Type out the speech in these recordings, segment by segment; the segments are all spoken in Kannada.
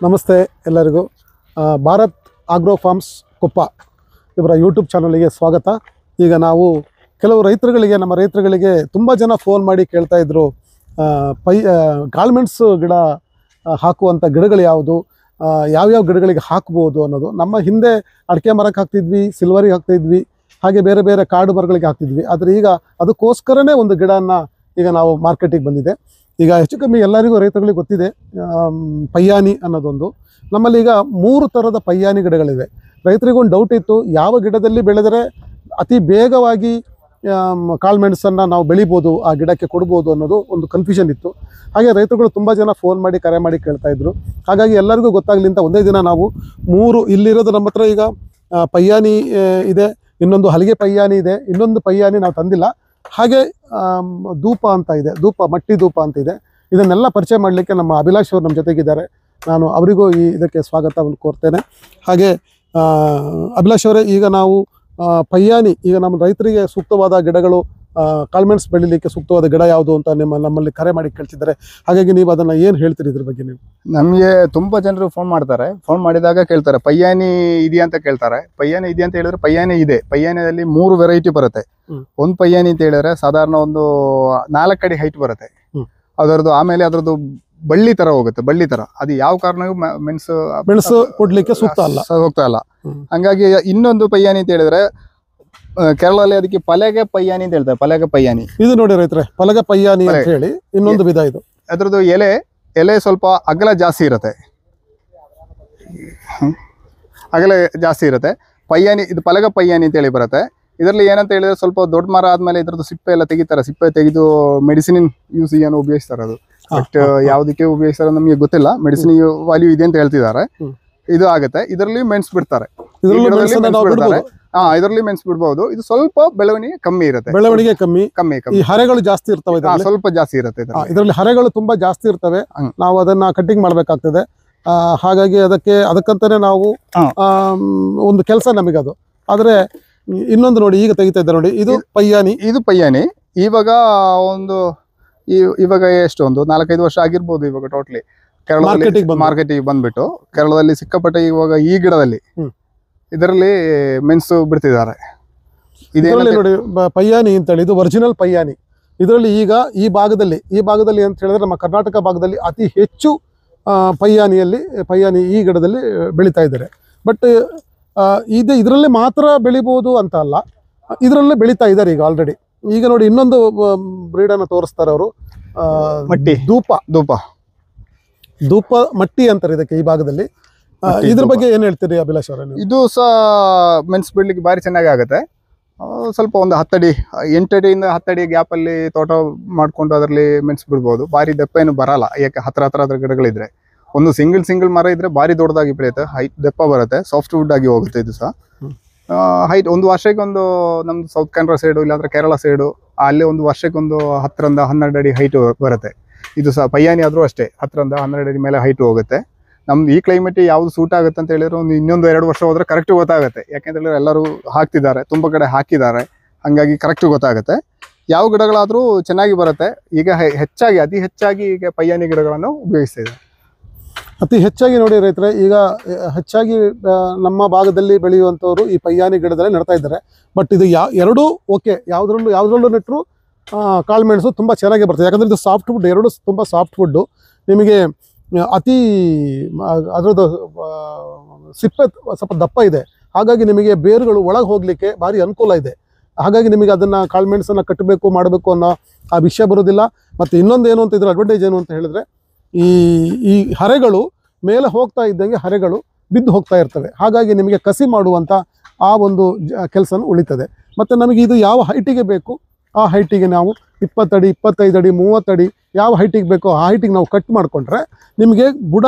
ನಮಸ್ತೆ ಎಲ್ಲರಿಗೂ. ಭಾರತ್ ಆಗ್ರೋ ಫಾರ್ಮ್ಸ್ ಕೊಪ್ಪ ಇವರ ಯೂಟ್ಯೂಬ್ ಚಾನಲ್ಗೆ ಸ್ವಾಗತ. ಈಗ ನಾವು ಕೆಲವು ನಮ್ಮ ರೈತರುಗಳಿಗೆ ತುಂಬ ಜನ ಫೋನ್ ಮಾಡಿ ಕೇಳ್ತಾ ಇದ್ರು, ಗಾರ್ಮೆಂಟ್ಸ್ ಗಿಡ ಹಾಕುವಂಥ ಗಿಡಗಳು ಯಾವುದು, ಯಾವ್ಯಾವ ಗಿಡಗಳಿಗೆ ಹಾಕ್ಬೋದು ಅನ್ನೋದು. ನಮ್ಮ ಹಿಂದೆ ಅಡಿಕೆ ಮರಕ್ಕೆ ಹಾಕ್ತಿದ್ವಿ, ಸಿಲ್ವರಿಗೆ ಹಾಕ್ತಿದ್ವಿ, ಹಾಗೆ ಬೇರೆ ಬೇರೆ ಕಾಡು ಮರಗಳಿಗೆ ಹಾಕ್ತಿದ್ವಿ. ಆದರೆ ಈಗ ಅದಕ್ಕೋಸ್ಕರನೇ ಒಂದು ಗಿಡನ ಈಗ ನಾವು ಮಾರ್ಕೆಟಿಗೆ ಬಂದಿದೆ. ಈಗ ಹೆಚ್ಚು ಕಮ್ಮಿ ಎಲ್ಲರಿಗೂ ರೈತರುಗಳಿಗೆ ಗೊತ್ತಿದೆ, ಪಯ್ಯಾನಿ ಅನ್ನೋದೊಂದು. ನಮ್ಮಲ್ಲಿ ಈಗ 3 ಥರದ ಪಯ್ಯಾನಿ ಗಿಡಗಳಿವೆ. ರೈತರಿಗೊಂದು ಡೌಟ್ ಇತ್ತು, ಯಾವ ಗಿಡದಲ್ಲಿ ಬೆಳೆದರೆ ಅತಿ ಬೇಗವಾಗಿ ಕಾಳುಮೆಣಸನ್ನು ನಾವು ಬೆಳಿಬೋದು, ಆ ಗಿಡಕ್ಕೆ ಕೊಡ್ಬೋದು ಅನ್ನೋದು ಒಂದು ಕನ್ಫ್ಯೂಷನ್ ಇತ್ತು. ಹಾಗೆ ರೈತರುಗಳು ತುಂಬ ಜನ ಫೋನ್ ಮಾಡಿ ಕರೆ ಮಾಡಿ ಕೇಳ್ತಾಯಿದ್ರು. ಹಾಗಾಗಿ ಎಲ್ಲರಿಗೂ ಗೊತ್ತಾಗಲಿ ಅಂತ ಒಂದೇ ದಿನ ನಾವು 3 ಇಲ್ಲಿರೋದು ನಮ್ಮ ಹತ್ರ ಈಗ ಪಯ್ಯಾನಿ ಇದೆ, ಇನ್ನೊಂದು ಹಲಿಗೆ ಪಯ್ಯಾನಿ ಇದೆ, ಇನ್ನೊಂದು ಪಯ್ಯಾನಿ ನಾವು ತಂದಿಲ್ಲ. ಹಾಗೆ ಧೂಪ ಅಂತ ಇದೆ, ಮಟ್ಟಿ ಧೂಪ ಅಂತ ಇದೆ. ಇದನ್ನೆಲ್ಲ ಪರಿಚಯ ಮಾಡಲಿಕ್ಕೆ ನಮ್ಮ ಅಭಿಲಾಷ್ ಅವರು ನಮ್ಮ ಜೊತೆಗಿದ್ದಾರೆ. ನಾನು ಅವರಿಗೂ ಇದಕ್ಕೆ ಸ್ವಾಗತವನ್ನು ಕೋರ್ತೇನೆ. ಹಾಗೆ ಅಭಿಲಾಷ್ ಅವರೇ, ಈಗ ನಾವು ಪಯ್ಯಾನಿ, ಈಗ ನಮ್ಮ ರೈತರಿಗೆ ಸೂಕ್ತವಾದ ಗಿಡಗಳು, ಕಾಳುಮೆಣಸು ಬೆಳಿಲಿಕ್ಕೆ ಸೂಕ್ತವಾದ ಗಿಡ ಯಾವುದು ಅಂತ ನಮ್ಮಲ್ಲಿ ಕರೆ ಮಾಡಿ ಕೇಳ್ತಿದ್ದಾರೆ. ಹಾಗಾಗಿ ನೀವು ಅದನ್ನು ಏನು ಹೇಳ್ತೀರಿ ಇದ್ರ ಬಗ್ಗೆ? ನೀವು ನಮಗೆ ತುಂಬ ಜನರು ಫೋನ್ ಮಾಡ್ತಾರೆ. ಫೋನ್ ಮಾಡಿದಾಗ ಕೇಳ್ತಾರೆ, ಪಯ್ಯಾನಿ ಇದೆಯಾ ಅಂತ ಕೇಳ್ತಾರೆ. ಪಯ್ಯಾನಿ ಇದೆಯಾ ಅಂತ ಹೇಳಿದ್ರೆ ಪಯ್ಯಾನಿ ಇದೆ. ಪಯ್ಯಾನಿಯಲ್ಲಿ 3 ವೆರೈಟಿ ಬರುತ್ತೆ. ಒಂದು ಪಯ್ಯಾನಿ ಅಂತ ಹೇಳಿದ್ರೆ ಸಾಧಾರಣ ಒಂದು 4 ಅಡಿ ಹೈಟ್ ಬರುತ್ತೆ ಅದರದ್ದು. ಆಮೇಲೆ ಅದರದ್ದು ಬಳ್ಳಿ ತರ ಹೋಗುತ್ತೆ, ಬಳ್ಳಿ ತರ. ಅದು ಯಾವ ಕಾರಣಕ್ಕೂ ಮೆಣಸು ಕೊಡ್ಲಿಕ್ಕೆ ಸೂಕ್ತ ಅಲ್ಲ. ಹಂಗಾಗಿ ಇನ್ನೊಂದು ಪಯ್ಯಾನಿ ಅಂತ ಹೇಳಿದ್ರೆ ಕೇರಳದಲ್ಲಿ ಅದಕ್ಕೆ ಪಲಗೆ ಪಯ್ಯಾನಿ ಅಂತ ಹೇಳ್ತಾರೆ. ಪಲಗೆ ಪಯ್ಯಾನಿ ಇದು ನೋಡಿ ರೈತರೆ, ಪಲಗೆ ಪಯ್ಯಾನಿ ಅಂತ ಹೇಳಿ ಇನ್ನೊಂದು ವಿಧ ಇದು. ಅದ್ರದ್ದು ಎಲೆ ಸ್ವಲ್ಪ ಅಗಲ ಜಾಸ್ತಿ ಇರುತ್ತೆ, ಪಯ್ಯಾನಿ. ಇದು ಪಲಗ ಪಯ್ಯಾನಿ ಅಂತ ಹೇಳಿ ಬರುತ್ತೆ. ಇದರಲ್ಲಿ ಏನಂತ ಹೇಳಿದ್ರೆ ಸ್ವಲ್ಪ ದೊಡ್ಡ ಮರ ಆದ್ಮೇಲೆ ಇದ್ರದ್ದು ಸಿಪ್ಪೆ ಎಲ್ಲ ತೆಗಿತಾರೆ. ಸಿಪ್ಪೆ ತೆಗೆದು ಮೆಡಿಸಿನ್ ಯೂಸ್ ಏನು ಉಪಯೋಗಿಸ್ತಾರೆ. ಅದು ಬಟ್ ಯಾವ್ದಕ್ಕೆ ಉಪಯೋಗಿಸ್ತಾರೆ ನಮಗೆ ಗೊತ್ತಿಲ್ಲ. ಮೆಡಿಸಿನ್ ವ್ಯಾಲ್ಯೂ ಇದೆ ಅಂತ ಹೇಳ್ತಿದ್ದಾರೆ. ಇದು ಆಗುತ್ತೆ. ಇದರಲ್ಲಿ ಮೆಣಸು ಬಿಡ್ತಾರೆ. ಇದರಲ್ಲಿ ಮೆಣಸು ಬಿಡಬಹುದು. ಇದು ಸ್ವಲ್ಪ ಬೆಳವಣಿಗೆ ಕಮ್ಮಿ ಇರುತ್ತೆ. ಕಮ್ಮಿ ಹರೆಗಳು ಜಾಸ್ತಿ ಇರ್ತವೆ, ಸ್ವಲ್ಪ ಜಾಸ್ತಿ ಇರುತ್ತೆ. ಇದರಲ್ಲಿ ಹರೆಗಳು ತುಂಬಾ ಜಾಸ್ತಿ ಇರ್ತವೆ. ನಾವು ಅದನ್ನ ಕಟ್ಟಿಂಗ್ ಮಾಡ್ಬೇಕಾಗ್ತದೆ. ಹಾಗಾಗಿ ಅದಕ್ಕಂತಾನೆ ನಾವು ಒಂದು ಕೆಲಸ ನಮಗದು. ಆದ್ರೆ ಇನ್ನೊಂದು ನೋಡಿ, ಈಗ ತೆಗಿತಾ ಇದ್ದಾರೆ ನೋಡಿ, ಇದು ಪಯ್ಯಾನಿ. ಇವಾಗ ಎಷ್ಟು ಒಂದು 4-5 ವರ್ಷ ಆಗಿರ್ಬೋದು ಇವಾಗ ಟೋಟಲಿ ಕೇರಳದಲ್ಲಿ ಮಾರ್ಕೆಟಿಗೆ ಬಂದ್ಬಿಟ್ಟು. ಕೇರಳದಲ್ಲಿ ಸಿಕ್ಕಾಪಟ್ಟೆ ಇವಾಗ ಈ ಗಿಡದಲ್ಲಿ ಇದರಲ್ಲಿ ಮೆಣಸು ಬಿಡ್ತಿದ್ದಾರೆ. ನೋಡಿ ಪಯ್ಯಾನಿ ಅಂತೇಳಿ, ಇದು ಒರಿಜಿನಲ್ ಪಯ್ಯಾನಿ. ಇದರಲ್ಲಿ ಈಗ ಈ ಭಾಗದಲ್ಲಿ ಅಂತ ಹೇಳಿದ್ರೆ ನಮ್ಮ ಕರ್ನಾಟಕ ಭಾಗದಲ್ಲಿ ಅತಿ ಹೆಚ್ಚು ಪಯ್ಯಾನಿ ಈ ಗಿಡದಲ್ಲಿ ಬೆಳೀತಾ ಇದ್ದಾರೆ. ಬಟ್ ಇದರಲ್ಲಿ ಮಾತ್ರ ಬೆಳಿಬೋದು ಅಂತ ಅಲ್ಲ, ಇದರಲ್ಲೇ ಬೆಳೀತಾ ಇದ್ದಾರೆ ಈಗ ಆಲ್ರೆಡಿ. ಈಗ ನೋಡಿ ಇನ್ನೊಂದು ಬ್ರೀಡನ್ನು ತೋರಿಸ್ತಾರೆ ಅವರು, ಧೂಪ ಮಟ್ಟಿ ಅಂತಾರೆ ಇದಕ್ಕೆ ಈ ಭಾಗದಲ್ಲಿ. ಇದ್ರ ಬಗ್ಗೆ ಏನ್ ಹೇಳ್ತೀರಿ ಅಭಿಲಾಷ್ ಅವರೇ? ಇದು ಸಹ ಮೆಣಸು ಬಿಡ್ಲಿಕ್ಕೆ ಬಾರಿ ಚೆನ್ನಾಗಿ ಆಗುತ್ತೆ. ಸ್ವಲ್ಪ ಒಂದು 10 ಅಡಿ 8 ಅಡಿಯಿಂದ 10 ಅಡಿ ಗ್ಯಾಪ್ ಅಲ್ಲಿ ತೋಟ ಮಾಡ್ಕೊಂಡು ಅದರಲ್ಲಿ ಮೆಣಸು ಬಿಡ್ಬೋದು. ಬಾರಿ ದಪ್ಪ ಏನು ಬರಲ್ಲ, ಯಾಕೆ ಹತ್ರ ಅದ್ರ ಗಿಡಗಳಿದ್ರೆ. ಒಂದು ಸಿಂಗಲ್ ಮರ ಇದ್ರೆ ಬಾರಿ ದೊಡ್ಡದಾಗಿ ಬೆಳೆಯುತ್ತೆ, ಹೈಟ್ ದಪ್ಪ ಬರುತ್ತೆ, ಸಾಫ್ಟ್ ವುಡ್ ಆಗಿ ಹೋಗುತ್ತೆ. ಇದು ಸಹ ಹೈಟ್ ಒಂದು ವರ್ಷಕ್ಕೆ ಒಂದು ನಮ್ದು ಸೌತ್ ಕನ್ನಡ ಸೈಡು ಇಲ್ಲಾಂದ್ರೆ ಕೇರಳ ಸೈಡು ಅಲ್ಲಿ ಒಂದು ವರ್ಷಕ್ಕೆ ಒಂದು 10ರಿಂದ 12 ಅಡಿ ಹೈಟ್ ಬರುತ್ತೆ. ಇದು ಸಹ ಪಯ್ಯಾನಿ ಆದ್ರೂ ಅಷ್ಟೇ 10ರಿಂದ 12 ಅಡಿ ಮೇಲೆ ಹೈಟ್ ಹೋಗುತ್ತೆ. ನಮ್ದು ಈ ಕ್ಲೈಮೇಟ್ ಯಾವ್ದು ಸೂಟ್ ಆಗುತ್ತೆ ಅಂತ ಹೇಳಿದ್ರೆ ಇನ್ನೊಂದು 2 ವರ್ಷ ಹೋದ್ರೆ ಕರೆಕ್ಟ್ ಗೊತ್ತಾಗುತ್ತೆ. ಯಾಕೆಂತೇಳಿದ್ರೆ ಎಲ್ಲರೂ ಹಾಕ್ತಿದ್ದಾರೆ, ತುಂಬ ಕಡೆ ಹಾಕಿದ್ದಾರೆ. ಹಂಗಾಗಿ ಕರೆಕ್ಟ್ ಗೊತ್ತಾಗುತ್ತೆ ಯಾವ ಗಿಡಗಳಾದ್ರೂ ಚೆನ್ನಾಗಿ ಬರುತ್ತೆ. ಈಗ ಅತಿ ಹೆಚ್ಚಾಗಿ ಈಗ ಪಯ್ಯಾನಿ ಗಿಡಗಳನ್ನು ಉಪಯೋಗಿಸ್ತಾ ಇದೆ. ಅತಿ ಹೆಚ್ಚಾಗಿ ನೋಡಿ ರೈತರೆ, ಈಗ ಹೆಚ್ಚಾಗಿ ನಮ್ಮ ಭಾಗದಲ್ಲಿ ಬೆಳೆಯುವಂಥವ್ರು ಈ ಪಯ್ಯಾನಿ ಗಿಡದಲ್ಲಿ ನೆಡ್ತಾ ಇದ್ದಾರೆ. ಬಟ್ ಇದು ಎರಡೂ ಓಕೆ, ಯಾವುದ್ರಲ್ಲೂ ನೆಟ್ಟರು ಕಾಳುಮೆಣಸು ತುಂಬ ಚೆನ್ನಾಗಿ ಬರ್ತದೆ. ಯಾಕಂದರೆ ಇದು ಸಾಫ್ಟ್ ವುಡ್, ಎರಡು ತುಂಬ ಸಾಫ್ಟ್ ವುಡ್ಡು. ನಿಮಗೆ ಅದರದ್ದು ಸಿಪ್ಪೆ ಸ್ವಲ್ಪ ದಪ್ಪ ಇದೆ. ಹಾಗಾಗಿ ನಿಮಗೆ ಬೇರುಗಳು ಒಳಗೆ ಹೋಗಲಿಕ್ಕೆ ಭಾರಿ ಅನುಕೂಲ ಇದೆ. ಹಾಗಾಗಿ ನಿಮಗೆ ಅದನ್ನು ಕಾಳುಮೆಣಸನ್ನು ಕಟ್ಟಬೇಕು ಮಾಡಬೇಕು ಅನ್ನೋ ಆ ವಿಷಯ ಬರೋದಿಲ್ಲ. ಮತ್ತು ಇನ್ನೊಂದು ಏನು ಅಂತ, ಇದ್ರ ಅಡ್ವಾಂಟೇಜ್ ಏನು ಅಂತ ಹೇಳಿದ್ರೆ, ಈ ಹರೆಗಳು ಮೇಲೆ ಹೋಗ್ತಾ ಇದ್ದಂಗೆ ಹರೆಗಳು ಬಿದ್ದು ಹೋಗ್ತಾ ಇರ್ತವೆ. ಹಾಗಾಗಿ ನಿಮಗೆ ಕಸಿ ಮಾಡುವಂಥ ಆ ಒಂದು ಕೆಲಸ ಉಳಿತದೆ. ಮತ್ತು ನಮಗೆ ಇದು ಯಾವ ಹೈಟಿಗೆ ಬೇಕು ಆ ಹೈಟಿಗೆ ನಾವು 20 ಅಡಿ 25 ಅಡಿ 30 ಅಡಿ ಯಾವ ಹೈಟಿಗೆ ಬೇಕೋ ಆ ಹೈಟಿಗೆ ನಾವು ಕಟ್ ಮಾಡಿಕೊಂಡ್ರೆ ನಿಮಗೆ ಬುಡ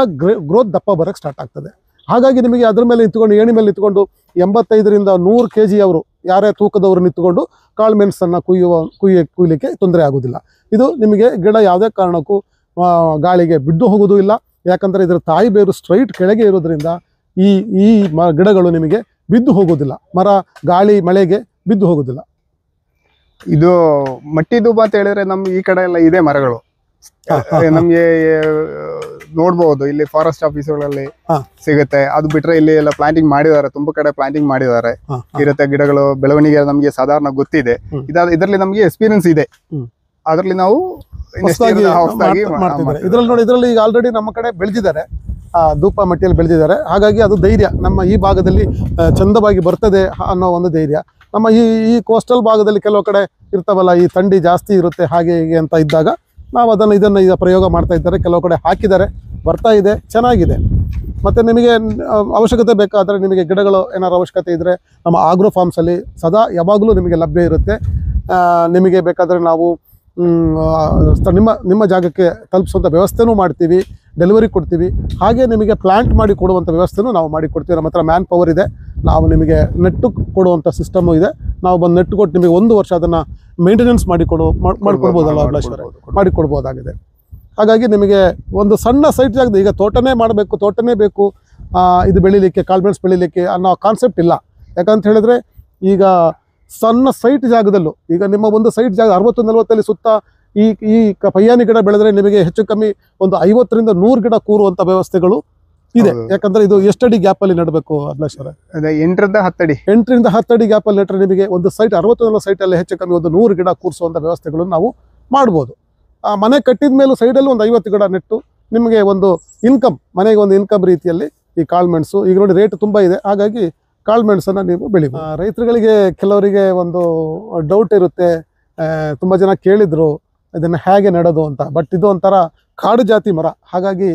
ಗ್ರೋತ್ ದಪ್ಪ ಬರೋಕ್ಕೆ ಸ್ಟಾರ್ಟ್ ಆಗ್ತದೆ. ಹಾಗಾಗಿ ನಿಮಗೆ ಅದ್ರ ಮೇಲೆ ನಿಂತ್ಕೊಂಡು, ಏಣಿ ಮೇಲೆ ನಿಂತ್ಕೊಂಡು 85ರಿಂದ 100 kg ಅವರು ಯಾರೇ ತೂಕದವರು ನಿಂತ್ಕೊಂಡು ಕಾಳುಮೆಣಸನ್ನು ಕುಯ್ಯಲಿಕ್ಕೆ ತೊಂದರೆ ಆಗೋದಿಲ್ಲ. ಇದು ನಿಮಗೆ ಗಿಡ ಯಾವುದೇ ಕಾರಣಕ್ಕೂ ಗಾಳಿಗೆ ಬಿದ್ದು ಹೋಗೋದು ಇಲ್ಲ. ಯಾಕಂದರೆ ಇದರ ತಾಯಿ ಬೇರು ಸ್ಟ್ರೈಟ್ ಕೆಳಗೆ ಇರೋದ್ರಿಂದ ಈ ಗಿಡಗಳು ನಿಮಗೆ ಬಿದ್ದು ಹೋಗೋದಿಲ್ಲ. ಮರ ಗಾಳಿ ಮಳೆಗೆ ಬಿದ್ದು ಹೋಗೋದಿಲ್ಲ. ಇದು ಮಟ್ಟಿ ಧೂಪ ಅಂತ ಹೇಳಿದ್ರೆ ನಮ್ಗೆ ಈ ಕಡೆ ಎಲ್ಲ ಇದೆ ಮರಗಳು. ನಮ್ಗೆ ನೋಡ್ಬೋದು, ಇಲ್ಲಿ ಫಾರೆಸ್ಟ್ ಆಫೀಸ್ಗಳಲ್ಲಿ ಹಾ. ಸಿಗುತ್ತೆ. ಅದು ಬಿಟ್ರೆ ಇಲ್ಲಿ ಎಲ್ಲ ಪ್ಲಾಂಟಿಂಗ್ ಮಾಡಿದ್ದಾರೆ, ತುಂಬಾ ಕಡೆ ಪ್ಲಾಂಟಿಂಗ್ ಮಾಡಿದ್ದಾರೆ. ಇರುತ್ತೆ ಗಿಡಗಳು ಬೆಳವಣಿಗೆ ನಮಗೆ ಸಾಧಾರಣ ಗೊತ್ತಿದೆ. ಇದರಲ್ಲಿ ನಮಗೆ ಎಕ್ಸ್ಪೀರಿಯನ್ಸ್ ಇದೆ. ಅದರಲ್ಲಿ ನಾವು ಮಾಡ್ತಿದ್ದಾರೆ. ಇದ್ರಲ್ಲಿ ನೋಡಿ, ಇದರಲ್ಲಿ ಈಗ ಆಲ್ರೆಡಿ ನಮ್ಮ ಕಡೆ ಬೆಳೆದಿದ್ದಾರೆ, ಧೂಪ ಮಟ್ಟಿಯಲ್ಲಿ ಬೆಳೆದಿದ್ದಾರೆ. ಹಾಗಾಗಿ ಅದು ಧೈರ್ಯ, ನಮ್ಮ ಈ ಭಾಗದಲ್ಲಿ ಚಂದವಾಗಿ ಬರ್ತದೆ ಅನ್ನೋ ಒಂದು ಧೈರ್ಯ. ನಮ್ಮ ಈ ಕೋಸ್ಟಲ್ ಭಾಗದಲ್ಲಿ ಕೆಲವು ಕಡೆ ಇರ್ತಾವಲ್ಲ, ಈ ಥಂಡಿ ಜಾಸ್ತಿ ಇರುತ್ತೆ ಹಾಗೆ ಹೀಗೆ ಅಂತ ಇದ್ದಾಗ ನಾವು ಇದನ್ನು ಈಗ ಪ್ರಯೋಗ ಮಾಡ್ತಾ ಇದ್ದಾರೆ. ಕೆಲವು ಕಡೆ ಹಾಕಿದ್ದಾರೆ, ಬರ್ತಾ ಇದೆ, ಚೆನ್ನಾಗಿದೆ. ಮತ್ತು ನಿಮಗೆ ಅವಶ್ಯಕತೆ ಬೇಕಾದರೆ, ನಿಮಗೆ ಗಿಡಗಳು ಏನಾರು ಅವಶ್ಯಕತೆ ಇದ್ದರೆ ನಮ್ಮ ಆಗ್ರೋ ಫಾರ್ಮ್ಸಲ್ಲಿ ಸದಾ ಯಾವಾಗಲೂ ನಿಮಗೆ ಲಭ್ಯ ಇರುತ್ತೆ. ನಿಮಗೆ ಬೇಕಾದರೆ ನಾವು ನಿಮ್ಮ ಜಾಗಕ್ಕೆ ತಲುಪಿಸುವಂಥ ವ್ಯವಸ್ಥೆನೂ ಮಾಡ್ತೀವಿ, ಡೆಲಿವರಿ ಕೊಡ್ತೀವಿ. ಹಾಗೆ ನಿಮಗೆ ಪ್ಲಾಂಟ್ ಮಾಡಿ ಕೊಡುವಂಥ ವ್ಯವಸ್ಥೆನೂ ನಾವು ಮಾಡಿಕೊಡ್ತೀವಿ. ನಮ್ಮ ಹತ್ರ ಮ್ಯಾನ್ ಪವರ್ ಇದೆ. ನಾವು ನಿಮಗೆ ನೆಟ್ಟು ಕೊಡುವಂಥ ಸಿಸ್ಟಮು ಇದೆ. ನಾವು ಬಂದು ನೆಟ್ಟು ಕೊಟ್ಟು ನಿಮಗೆ 1 ವರ್ಷ ಅದನ್ನು ಮೇಂಟೆನೆನ್ಸ್ ಮಾಡಿಕೊಡ್ಬೋದಲ್ಲ ಅಭಿಲಾಷ್, ಮಾಡಿಕೊಡ್ಬೋದಾಗಿದೆ. ಹಾಗಾಗಿ ನಿಮಗೆ ಒಂದು ಸಣ್ಣ ಸೈಟ್ ಜಾಗದ, ಈಗ ತೋಟನೇ ಮಾಡಬೇಕು, ತೋಟನೇ ಬೇಕು ಇದು ಬೆಳಿಲಿಕ್ಕೆ, ಕಾಳುಮೆಣಸು ಬೆಳಿಲಿಕ್ಕೆ ಅನ್ನೋ ಕಾನ್ಸೆಪ್ಟ್ ಇಲ್ಲ. ಯಾಕಂತ ಹೇಳಿದ್ರೆ ಈಗ ಸಣ್ಣ ಸೈಟ್ ಜಾಗದಲ್ಲೂ, ಈಗ ನಿಮ್ಮ ಒಂದು ಸೈಟ್ ಜಾಗ 60-40 ಸುತ್ತ ಈ ಪಯ್ಯಾನಿ ಗಿಡ ಬೆಳೆದ್ರೆ ನಿಮಗೆ ಹೆಚ್ಚು ಕಮ್ಮಿ ಒಂದು 50ರಿಂದ 100 ಗಿಡ ಕೂರುವಂಥ ವ್ಯವಸ್ಥೆಗಳು ಇದೆ. ಯಾಕಂದ್ರೆ ಇದು ಎಷ್ಟಡಿ ಗ್ಯಾಪಲ್ಲಿ ನೆಡಬೇಕು ಅಭಿಲಾಷ್ ಅವರೇ? 8ರಿಂದ 10 ಅಡಿ. 8ರಿಂದ 10 ಅಡಿ ಗ್ಯಾಪಲ್ಲಿ ನೆಟ್ಟರೆ ನಿಮಗೆ ಒಂದು ಸೈಟ್ 60-40 ಸೈಟಲ್ಲಿ ಹೆಚ್ಚು ಕಮ್ಮಿ ಒಂದು 100 ಗಿಡ ಕೂರಿಸುವಂಥ ವ್ಯವಸ್ಥೆಗಳನ್ನು ನಾವು ಮಾಡ್ಬೋದು. ಮನೆ ಕಟ್ಟಿದ ಮೇಲೂ ಸೈಡಲ್ಲಿ ಒಂದು 50 ಗಿಡ ನೆಟ್ಟು ನಿಮಗೆ ಒಂದು ಇನ್ಕಮ್, ಮನೆಗೆ ಒಂದು ಇನ್ಕಮ್ ರೀತಿಯಲ್ಲಿ ಈ ಕಾಳುಮೆಣಸು ಈಗ ನೋಡಿ ರೇಟ್ ತುಂಬ ಇದೆ. ಹಾಗಾಗಿ ಕಾಳುಮೆಣಸನ್ನು ನೀವು ಬೆಳಿಬೋದು. ರೈತರುಗಳಿಗೆ ಕೆಲವರಿಗೆ ಒಂದು ಡೌಟ್ ಇರುತ್ತೆ, ತುಂಬ ಜನ ಕೇಳಿದರು ಇದನ್ನು ಹೇಗೆ ನೆಡೋದು ಅಂತ. ಬಟ್ ಇದು ಒಂಥರ ಕಾಡು ಜಾತಿ ಮರ, ಹಾಗಾಗಿ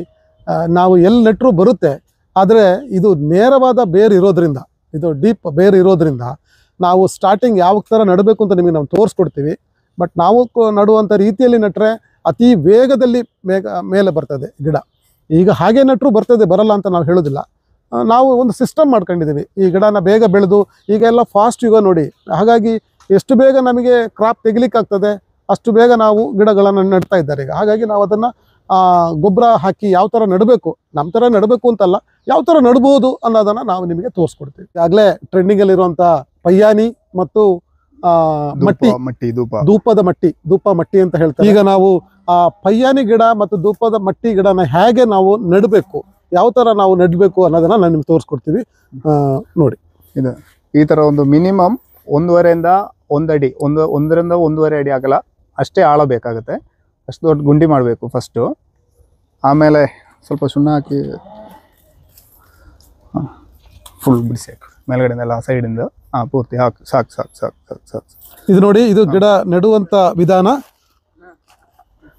ನಾವು ಎಲ್ಲಿ ನೆಟ್ಟರೂ ಬರುತ್ತೆ. ಆದರೆ ಇದು ನೇರವಾದ ಬೇರು ಇರೋದ್ರಿಂದ, ಇದು ಡೀಪ್ ಬೇರು ಇರೋದ್ರಿಂದ ನಾವು ಸ್ಟಾರ್ಟಿಂಗ್ ಯಾವ ಥರ ನೆಡಬೇಕು ಅಂತ ನಿಮಗೆ ನಾವು ತೋರಿಸ್ಕೊಡ್ತೀವಿ. ಬಟ್ ನಾವು ನಡುವಂಥ ರೀತಿಯಲ್ಲಿ ನೆಟ್ಟರೆ ಅತಿ ವೇಗದಲ್ಲಿ ಮೇಲೆ ಬರ್ತದೆ ಗಿಡ. ಈಗ ಹಾಗೆ ನೆಟ್ಟರೂ ಬರ್ತದೆ, ಬರಲ್ಲ ಅಂತ ನಾವು ಹೇಳೋದಿಲ್ಲ. ನಾವು ಒಂದು ಸಿಸ್ಟಮ್ ಮಾಡ್ಕೊಂಡಿದ್ದೀವಿ, ಈ ಗಿಡನ ಬೇಗ ಬೆಳೆದು, ಈಗ ಎಲ್ಲ ಫಾಸ್ಟ್ ಯುಗ ನೋಡಿ. ಹಾಗಾಗಿ ಎಷ್ಟು ಬೇಗ ನಮಗೆ ಕ್ರಾಪ್ ತೆಗಿಲಿಕ್ಕಾಗ್ತದೆ ಅಷ್ಟು ಬೇಗ ನಾವು ಗಿಡಗಳನ್ನು ನೆಡ್ತಾ ಇದ್ದಾರೆ ಈಗ. ಹಾಗಾಗಿ ನಾವು ಅದನ್ನು ಗೊಬ್ಬರ ಹಾಕಿ ಯಾವ ಥರ ನೆಡಬೇಕು, ನಮ್ಮ ಥರ ನೆಡಬೇಕು ಅಂತಲ್ಲ, ಯಾವ ಥರ ನೆಡ್ಬೋದು ಅನ್ನೋದನ್ನು ನಾವು ನಿಮಗೆ ತೋರಿಸ್ಕೊಡ್ತೀವಿ. ಈಗಾಗಲೇ ಟ್ರೆಂಡಿಂಗಲ್ಲಿರುವಂಥ ಪಯ್ಯಾನಿ ಮತ್ತು ಧೂಪ ಮಟ್ಟಿ ಅಂತ ಹೇಳ್ತಾರೆ. ಈಗ ನಾವು ಆ ಪಯ್ಯಾನಿ ಗಿಡ ಮತ್ತು ಧೂಪದ ಮಟ್ಟಿ ಗಿಡನ ಹೇಗೆ ನಾವು ನೆಡಬೇಕು, ಯಾವ ಥರ ನಾವು ನೆಡಬೇಕು ಅನ್ನೋದನ್ನು ನಾನು ನಿಮ್ಗೆ ತೋರಿಸ್ಕೊಡ್ತೀವಿ. ನೋಡಿ, ಇದು ಈ ಥರ ಒಂದು ಮಿನಿಮಮ್ 1.5ರಿಂದ 1 ಅಡಿ, 1ರಿಂದ 1.5 ಅಡಿ ಆಗಲ್ಲ ಅಷ್ಟೇ ಆಳ ಬೇಕಾಗುತ್ತೆ. ಅಷ್ಟು ದೊಡ್ಡ ಗುಂಡಿ ಮಾಡಬೇಕು ಫಸ್ಟು. ಆಮೇಲೆ ಸ್ವಲ್ಪ ಸುಣ್ಣ ಹಾಕಿ ಫುಲ್ ಬಿಡಿಸಿ ಮೇಲ್ಗಡೆನೆಲ್ಲ ಸೈಡಿಂದ ಪೂರ್ತಿ ಹಾಕಿ ಸಾಕು. ಇದು ನೋಡಿ, ಇದು ಗಿಡ ನೆಡುವಂಥ ವಿಧಾನ.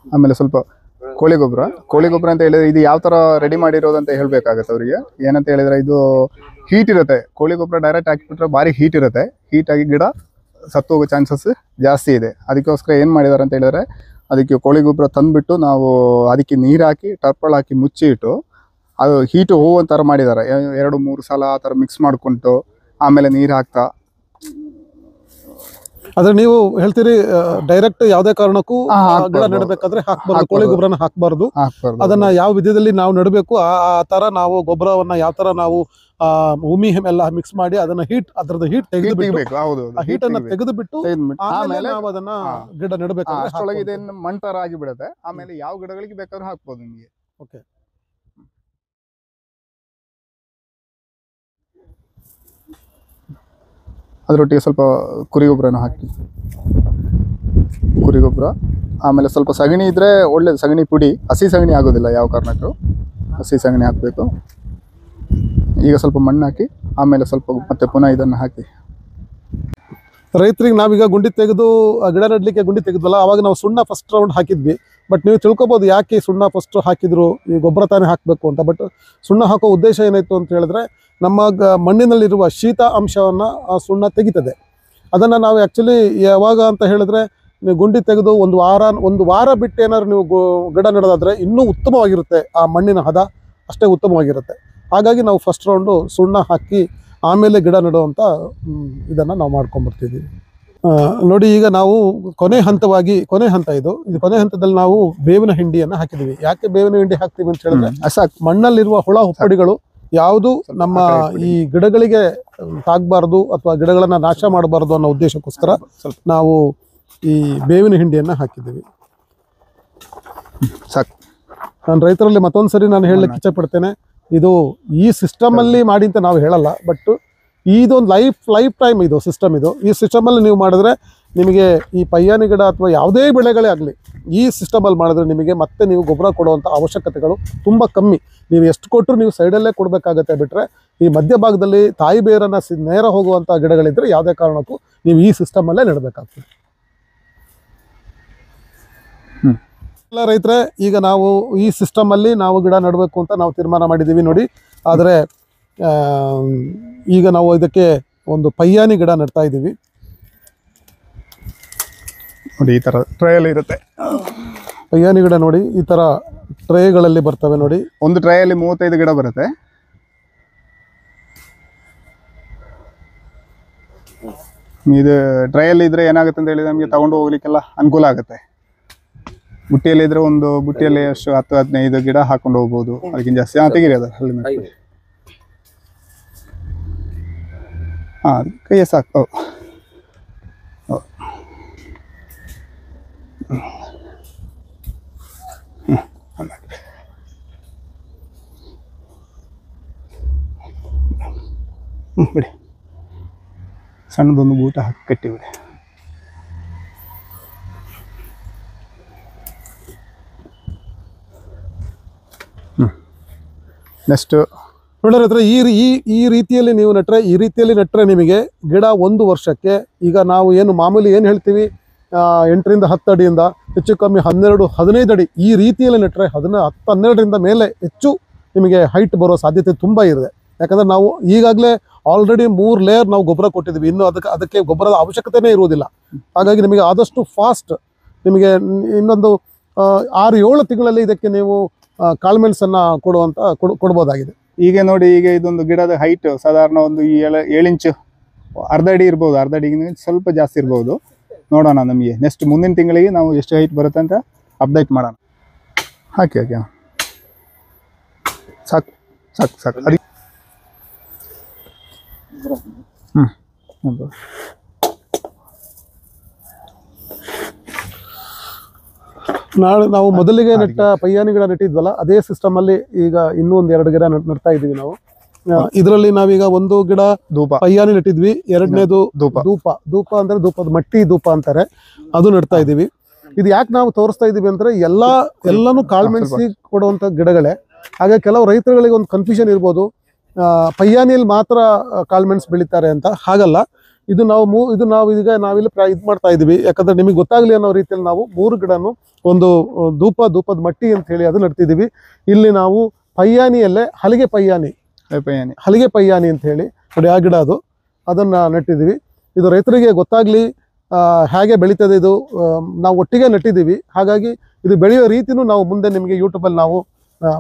ಆಮೇಲೆ ಸ್ವಲ್ಪ ಕೋಳಿ ಗೊಬ್ಬರ ಅಂತ ಹೇಳಿದ್ರೆ ಇದು ಯಾವ ಥರ ರೆಡಿ ಮಾಡಿರೋದು ಅಂತ ಹೇಳಬೇಕಾಗತ್ತೆ ಅವರಿಗೆ. ಏನಂತ ಹೇಳಿದ್ರೆ ಇದು ಹೀಟ್ ಇರುತ್ತೆ. ಕೋಳಿ ಗೊಬ್ಬರ ಡೈರೆಕ್ಟ್ ಹಾಕಿಬಿಟ್ರೆ ಭಾರಿ ಹೀಟ್ ಇರುತ್ತೆ. ಹೀಟಾಗಿ ಗಿಡ ಸತ್ತು ಹೋಗೋ ಚಾನ್ಸಸ್ ಜಾಸ್ತಿ ಇದೆ. ಅದಕ್ಕೋಸ್ಕರ ಏನು ಮಾಡಿದ್ದಾರೆ ಅಂತ ಹೇಳಿದ್ರೆ, ಅದಕ್ಕೆ ಕೋಳಿ ಗೊಬ್ಬರ ತಂದುಬಿಟ್ಟು ನಾವು ಅದಕ್ಕೆ ನೀರು ಹಾಕಿ ಟರ್ಪಲ್ ಹಾಕಿ ಮುಚ್ಚಿ ಇಟ್ಟು ಅದು ಹೀಟು ಹೋಗೋ ಥರ ಮಾಡಿದ್ದಾರೆ. 2-3 ಸಲ ಆ ಥರ ಮಿಕ್ಸ್ ಮಾಡಿಕೊಂಡು ಆಮೇಲೆ ನೀರು ಹಾಕ್ತಾ. ಆದ್ರೆ ನೀವು ಹೇಳ್ತೀರಿ ಡೈರೆಕ್ಟ್ ಯಾವುದೇ ಕಾರಣಕ್ಕೂ ಗಿಡ ನೆಡಬೇಕಾದ್ರೆ ಹಾಕ್ಬಾರ್ದು, ಕೋಳಿ ಗೊಬ್ಬರನ ಹಾಕ್ಬಾರ್ದು. ಅದನ್ನ ಯಾವ ವಿಧದಲ್ಲಿ ನಾವು ನೆಡಬೇಕು ಆ ತರ ನಾವು ಗೊಬ್ಬರವನ್ನ ಯಾವ ತರ ನಾವು ಭೂಮಿ ಎಲ್ಲ ಮಿಕ್ಸ್ ಮಾಡಿ ಅದನ್ನ ಅದರದ ಹೀಟ್ ತೆಗೆದುಬಿಟ್ಟು, ಆ ಹೀಟ್ ಅನ್ನ ತೆಗೆದುಬಿಟ್ಟು ಆಮೇಲೆ ನಾವು ಅದನ್ನ ಗಿಡ ನೆಡಬೇಕಾದ್ರೆ ಮಣ್ಣ್ ತರ ಆಗಿಬಿಡುತ್ತೆ. ಆಮೇಲೆ ಯಾವ ಗಿಡಗಳಿಗೆ ಬೇಕಾದ್ರೂ ಹಾಕ್ಬೋದು ನಿಮಗೆ. ಓಕೆ, ಅದರೊಟ್ಟಿಗೆ ಸ್ವಲ್ಪ ಕುರಿ ಗೊಬ್ಬರನ ಹಾಕಿ, ಕುರಿ ಗೊಬ್ಬರ. ಆಮೇಲೆ ಸ್ವಲ್ಪ ಸಗಣಿ ಇದ್ರೆ ಒಳ್ಳೆ ಸಗಣಿ ಪುಡಿ, ಹಸಿ ಸಗಣಿ ಆಗೋದಿಲ್ಲ ಯಾವ ಕಾರಣಕ್ಕೂ, ಹಸಿ ಸಗಣಿ ಹಾಕಬೇಕು. ಈಗ ಸ್ವಲ್ಪ ಮಣ್ಣು ಹಾಕಿ ಆಮೇಲೆ ಸ್ವಲ್ಪ ಮತ್ತೆ ಪುನಃ ಇದನ್ನು ಹಾಕಿ. ರೈತರಿಗೆ ನಾವೀಗ ಗುಂಡಿ ತೆಗೆದು ಗಿಡ ನೆಡಲಿಕ್ಕೆ ಗುಂಡಿ ತೆಗೆದ್ವಲ್ಲ, ಅವಾಗ ನಾವು ಸುಣ್ಣ ಫಸ್ಟ್ ರೌಂಡ್ ಹಾಕಿದ್ವಿ. ಬಟ್ ನೀವು ತಿಳ್ಕೊಬೋದು ಯಾಕೆ ಸುಣ್ಣ ಫಸ್ಟ್ ಹಾಕಿದ್ರು, ಈ ಗೊಬ್ಬರ ತಾನೇ ಹಾಕಬೇಕು ಅಂತ. ಬಟ್ ಸುಣ್ಣ ಹಾಕೋ ಉದ್ದೇಶ ಏನಾಯಿತು ಅಂತ ಹೇಳಿದ್ರೆ, ನಮ್ಮ ಮಣ್ಣಿನಲ್ಲಿರುವ ಶೀತ ಅಂಶವನ್ನು ಆ ಸುಣ್ಣ ತೆಗಿತದೆ. ಅದನ್ನು ನಾವು ಆ್ಯಕ್ಚುಲಿ ಯಾವಾಗ ಅಂತ ಹೇಳಿದ್ರೆ, ನೀವು ಗುಂಡಿ ತೆಗೆದು ಒಂದು ವಾರ ಬಿಟ್ಟು ಏನಾದ್ರು ನೀವು ಗಿಡ ನೆಡೋದಾದರೆ ಇನ್ನೂ ಉತ್ತಮವಾಗಿರುತ್ತೆ. ಆ ಮಣ್ಣಿನ ಹದ ಅಷ್ಟೇ ಉತ್ತಮವಾಗಿರುತ್ತೆ. ಹಾಗಾಗಿ ನಾವು ಫಸ್ಟ್ ರೌಂಡು ಸುಣ್ಣ ಹಾಕಿ ಆಮೇಲೆ ಗಿಡ ನೆಡುವಂಥ ಇದನ್ನು ನಾವು ಮಾಡ್ಕೊಂಬರ್ತಿದ್ದೀವಿ. ನೋಡಿ, ಈಗ ನಾವು ಕೊನೆ ಹಂತ ಇದು ಕೊನೆ ಹಂತದಲ್ಲಿ ನಾವು ಬೇವಿನ ಹಿಂಡಿಯನ್ನು ಹಾಕಿದ್ದೀವಿ. ಯಾಕೆ ಬೇವಿನ ಹಿಂಡಿ ಹಾಕ್ತೀವಿ ಅಂತ ಹೇಳಿದ್ರೆ, ಮಣ್ಣಲ್ಲಿರುವ ಹುಳ ಹುಪ್ಪಡಿಗಳು ಯಾವುದು ನಮ್ಮ ಈ ಗಿಡಗಳಿಗೆ ತಾಗಬಾರ್ದು ಅಥವಾ ಗಿಡಗಳನ್ನು ನಾಶ ಮಾಡಬಾರ್ದು ಅನ್ನೋ ಉದ್ದೇಶಕ್ಕೋಸ್ಕರ ನಾವು ಈ ಬೇವಿನ ಹಿಂಡಿಯನ್ನು ಹಾಕಿದ್ದೀವಿ. ಸಾಕು. ನಾನು ರೈತರಲ್ಲಿ ಮತ್ತೊಂದು ಸರಿ ನಾನು ಹೇಳಲಿಕ್ಕೆ ಇಚ್ಛೆ ಪಡ್ತೇನೆ, ಇದು ಈ ಸಿಸ್ಟಮಲ್ಲಿ ಮಾಡಿ ಅಂತ ನಾವು ಹೇಳಲ್ಲ, ಬಟ್ ಇದೊಂದು ಲೈಫ್ ಟೈಮ್ ಇದು ಸಿಸ್ಟಮ್. ಈ ಸಿಸ್ಟಮಲ್ಲಿ ನೀವು ಮಾಡಿದ್ರೆ ನಿಮಗೆ ಈ ಪಯ್ಯಾನಿ ಗಿಡ ಅಥವಾ ಯಾವುದೇ ಬೆಳೆಗಳೇ ಆಗಲಿ ಈ ಸಿಸ್ಟಮಲ್ಲಿ ಮಾಡಿದ್ರೆ ನಿಮಗೆ ಮತ್ತೆ ನೀವು ಗೊಬ್ಬರ ಕೊಡುವಂಥ ಅವಶ್ಯಕತೆಗಳು ತುಂಬ ಕಮ್ಮಿ. ನೀವು ಎಷ್ಟು ಕೊಟ್ಟರು ನೀವು ಸೈಡಲ್ಲೇ ಕೊಡಬೇಕಾಗತ್ತೆ ಬಿಟ್ಟರೆ ಈ ಮಧ್ಯಭಾಗದಲ್ಲಿ ತಾಯಿ ಬೇರನ್ನು ನೇರ ಹೋಗುವಂಥ ಗಿಡಗಳಿದ್ದರೆ ಯಾವುದೇ ಕಾರಣಕ್ಕೂ ನೀವು ಈ ಸಿಸ್ಟಮಲ್ಲೇ ನೆಡಬೇಕಾಗ್ತದೆ. ಎಲ್ಲ ರೈತರೆ, ಈಗ ನಾವು ಈ ಸಿಸ್ಟಮಲ್ಲಿ ನಾವು ಗಿಡ ನೆಡಬೇಕು ಅಂತ ನಾವು ತೀರ್ಮಾನ ಮಾಡಿದ್ದೀವಿ ನೋಡಿ. ಆದರೆ ಈಗ ನಾವು ಇದಕ್ಕೆ ಒಂದು ಪಯ್ಯಾನಿ ಗಿಡ ನೆಡ್ತಾ ಇದ್ದೀವಿ ನೋಡಿ. ಈ ಥರ ಟ್ರೈಯಲ್ಲಿ ಇರುತ್ತೆ ಪಯ್ಯಾನಿ ಗಿಡ ನೋಡಿ, ಈ ಥರ ಟ್ರೇಗಳಲ್ಲಿ ಬರ್ತವೆ ನೋಡಿ. ಒಂದು ಟ್ರೈಯಲ್ಲಿ 35 ಗಿಡ ಬರುತ್ತೆ. ಇದು ಟ್ರೈಯಲ್ಲಿ ಇದ್ರೆ ಏನಾಗುತ್ತೆ ಅಂತ ಹೇಳಿದ್ರೆ ನಮಗೆ ತಗೊಂಡು ಹೋಗ್ಲಿಕ್ಕೆಲ್ಲ ಅನುಕೂಲ ಆಗುತ್ತೆ. ಬುಟ್ಟಿಯಲ್ಲಿ ಇದ್ರೆ ಒಂದು ಬುಟ್ಟಿಯಲ್ಲಿ ಅಷ್ಟು 10-15 ಗಿಡ ಹಾಕೊಂಡು ಹೋಗ್ಬೋದು, ಅದಕ್ಕಿಂತ ಜಾಸ್ತಿ. ತೆಗೀರಿ ಅದು ಅಲ್ಲಿ ಹಾಂ, ಕೈಯ ಸಾಕು. ಬಿಡಿ, ಸಣ್ಣದೊಂದು ಬೂಟ ಹಾಕಿ ಕಟ್ಟಿಬಿಡಿ. ನೆಕ್ಸ್ಟ್ ನೋಡಿದ್ರೆ ಹತ್ರ ಈ ರೀತಿಯಲ್ಲಿ ನೀವು ನೆಟ್ಟರೆ ನಿಮಗೆ ಗಿಡ 1 ವರ್ಷಕ್ಕೆ, ಈಗ ನಾವು ಏನು ಮಾಮೂಲಿ ಏನು ಹೇಳ್ತೀವಿ 8ರಿಂದ 10 ಅಡಿಯಿಂದ ಹೆಚ್ಚು ಕಮ್ಮಿ 12-15 ಅಡಿ ಈ ರೀತಿಯಲ್ಲಿ ನೆಟ್ಟರೆ 10-12ರಿಂದ ಮೇಲೆ ಹೆಚ್ಚು ನಿಮಗೆ ಹೈಟ್ ಬರೋ ಸಾಧ್ಯತೆ ತುಂಬ ಇದೆ. ಯಾಕಂದರೆ ನಾವು ಈಗಾಗಲೇ ಆಲ್ರೆಡಿ 3 ಲೇಯರ್ ನಾವು ಗೊಬ್ಬರ ಕೊಟ್ಟಿದ್ದೀವಿ, ಇನ್ನು ಅದಕ್ಕೆ ಗೊಬ್ಬರದ ಅವಶ್ಯಕತೆನೇ ಇರುವುದಿಲ್ಲ. ಹಾಗಾಗಿ ನಿಮಗೆ ಆದಷ್ಟು ಫಾಸ್ಟ್ ನಿಮಗೆ ಇನ್ನೊಂದು 6-7 ತಿಂಗಳಲ್ಲಿ ಇದಕ್ಕೆ ನೀವು ಕಾಳುಮೆಣಸನ್ನು ಕೊಡ್ಬೋದಾಗಿದೆ. ಈಗ ನೋಡಿ, ಈಗ ಇದೊಂದು ಗಿಡದ ಹೈಟ್ ಸಾಧಾರಣ ಒಂದು 7 ಇಂಚು, ಅರ್ಧ ಅಡಿ ಇರ್ಬೋದು, ಅರ್ಧ ಅಡಿಗಿಂತ ಸ್ವಲ್ಪ ಜಾಸ್ತಿ ಇರ್ಬೋದು. ನೋಡೋಣ ನಮಗೆ ನೆಕ್ಸ್ಟ್ ಮುಂದಿನ ತಿಂಗಳಿಗೆ ನಾವು ಎಷ್ಟು ಹೈಟ್ ಬರುತ್ತೆ ಅಂತ ಅಪ್ಡೇಟ್ ಮಾಡೋಣ. ಹಾಕಿ ಸಾಕು ಸಾಕು ಸಾಕು. ಅದಕ್ಕೆ ನಾಳೆ ನಾವು ಮೊದಲಿಗೆ ನೆಟ್ಟ ಪಯ್ಯಾನಿ ಗಿಡ ನೆಟ್ಟಿದ್ವಲ್ಲ, ಅದೇ ಸಿಸ್ಟಮಲ್ಲಿ ಈಗ ಇನ್ನೂ 1-2 ಗಿಡ ನೆಡ್ತಾ ಇದ್ದೀವಿ ನಾವು. ಇದರಲ್ಲಿ ನಾವೀಗ ಒಂದು ಗಿಡ ಪಯ್ಯಾನಿ ನೆಟ್ಟಿದ್ವಿ, ಎರಡನೇದು ಧೂಪ ಅಂದ್ರೆ ಧೂಪದ ಮಟ್ಟಿ ಧೂಪ ಅಂತಾರೆ, ಅದು ನೆಡ್ತಾ ಇದ್ದೀವಿ. ಇದು ಯಾಕೆ ನಾವು ತೋರಿಸ್ತಾ ಇದ್ದೀವಿ ಅಂದ್ರೆ ಎಲ್ಲಾನು ಕಾಳುಮೆಣಸಿ ಕೊಡುವಂಥ ಗಿಡಗಳೇ. ಹಾಗೆ ಕೆಲವು ರೈತರುಗಳಿಗೆ ಒಂದು ಕನ್ಫ್ಯೂಷನ್ ಇರ್ಬೋದು, ಪಯ್ಯಾನಿಯಲ್ಲಿ ಮಾತ್ರ ಕಾಳುಮೆಣಸು ಬೆಳೀತಾರೆ ಅಂತ. ಹಾಗಲ್ಲ, ಇದು ನಾವಿಲ್ಲಿ ಇದು ಮಾಡ್ತಾ ಇದ್ದೀವಿ. ಯಾಕಂದ್ರೆ ನಿಮಗೆ ಗೊತ್ತಾಗ್ಲಿ ಅನ್ನೋ ರೀತಿಯಲ್ಲಿ ನಾವು 3 ಗಿಡನು, ಒಂದು ಧೂಪದ ಮಟ್ಟಿ ಅಂತ ಹೇಳಿ ಅದು ನೆಡ್ತಿದ್ದೀವಿ. ಇಲ್ಲಿ ನಾವು ಪಯ್ಯಾನಿಯಲ್ಲೇ ಹಲಿಗೆ ಪಯ್ಯಾನಿ ಅಂತ ಹೇಳಿ ನೋಡಿ, ಆ ಗಿಡ ಅದನ್ನು ನೆಟ್ಟಿದ್ದೀವಿ. ಇದು ರೈತರಿಗೆ ಗೊತ್ತಾಗ್ಲಿ ಹೇಗೆ ಬೆಳೀತದೆ ಇದು, ನಾವು ಒಟ್ಟಿಗೆ ನೆಟ್ಟಿದ್ದೀವಿ. ಹಾಗಾಗಿ ಇದು ಬೆಳೆಯೋ ರೀತಿನೂ ನಾವು ಮುಂದೆ ನಿಮಗೆ ಯೂಟ್ಯೂಬಲ್ಲಿ ನಾವು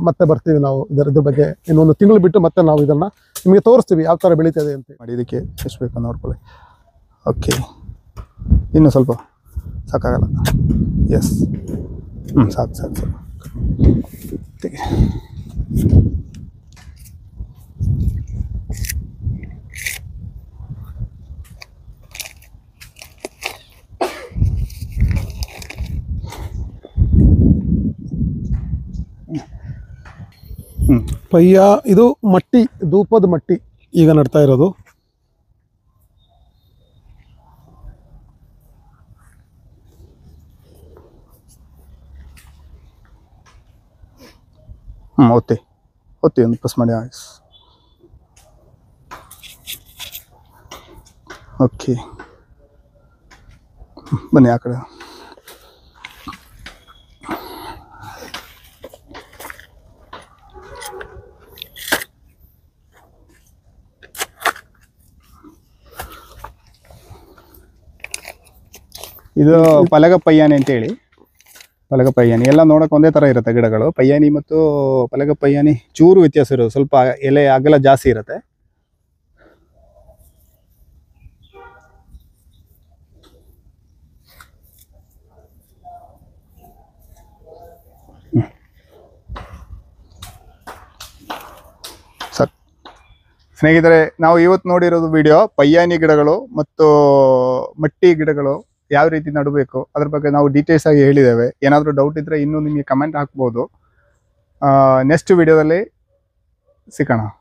ಮತ್ತೆ ಬರ್ತೀವಿ. ನಾವು ಇದ್ರ ಬಗ್ಗೆ ಇನ್ನೊಂದು ತಿಂಗಳು ಬಿಟ್ಟು ಮತ್ತೆ ನಾವು ಇದನ್ನು ನಿಮಗೆ ತೋರಿಸ್ತೀವಿ ಯಾವ ಥರ ಬೆಳೀತದೆ ಅಂತ ಮಾಡಿ. ಇದಕ್ಕೆ ಎಷ್ಟು ಬೇಕು ನೋಡ್ಕೊಳ್ಳಿ. ಓಕೆ, ಇನ್ನೂ ಸ್ವಲ್ಪ ಸಾಕಾಗಲ್ಲ. ಎಸ್, ಸಾಕು. ಇದು ಮಟ್ಟಿ, ಧೂಪದ ಮಟ್ಟಿ ಈಗ ನಡ್ತಾ ಇರೋದು. ಒತ್ತಿ ಒಂದು ಪ್ರೆಸ್ ಮಾಡಿ. ಓಕೆ, ಬನ್ನಿ ಆ ಕಡೆ. ಇದು ಪಲಗ ಪಯ್ಯಾನಿ ಅಂತೇಳಿ. ಪಲಗ ಪಯ್ಯಾನಿ ಎಲ್ಲ ನೋಡಕ್ಕೆ ಒಂದೇ ಥರ ಇರುತ್ತೆ ಗಿಡಗಳು. ಪಯ್ಯಾನಿ ಮತ್ತು ಪಲಗ ಪಯ್ಯಾನಿ ಚೂರು ವ್ಯತ್ಯಾಸ ಇರೋದು, ಸ್ವಲ್ಪ ಎಲೆ ಅಗಲ ಜಾಸ್ತಿ ಇರುತ್ತೆ. ಸ್ನೇಹಿತರೆ, ನಾವು ಇವತ್ತು ನೋಡಿರೋದು ವಿಡಿಯೋ ಪಯ್ಯಾನಿ ಗಿಡಗಳು ಮತ್ತು ಮಟ್ಟಿ ಗಿಡಗಳು ಯಾವ ರೀತಿ ನಡಬೇಕು ಅದ್ರ ಬಗ್ಗೆ ನಾವು ಡೀಟೇಲ್ಸ್ ಆಗಿ ಹೇಳಿದ್ದೇವೆ. ಏನಾದರೂ ಡೌಟ್ ಇದ್ದರೆ ಇನ್ನೂ ನಿಮಗೆ ಕಮೆಂಟ್ ಹಾಕ್ಬೋದು. ನೆಕ್ಸ್ಟ್ ವಿಡಿಯೋದಲ್ಲಿ ಸಿಗೋಣ.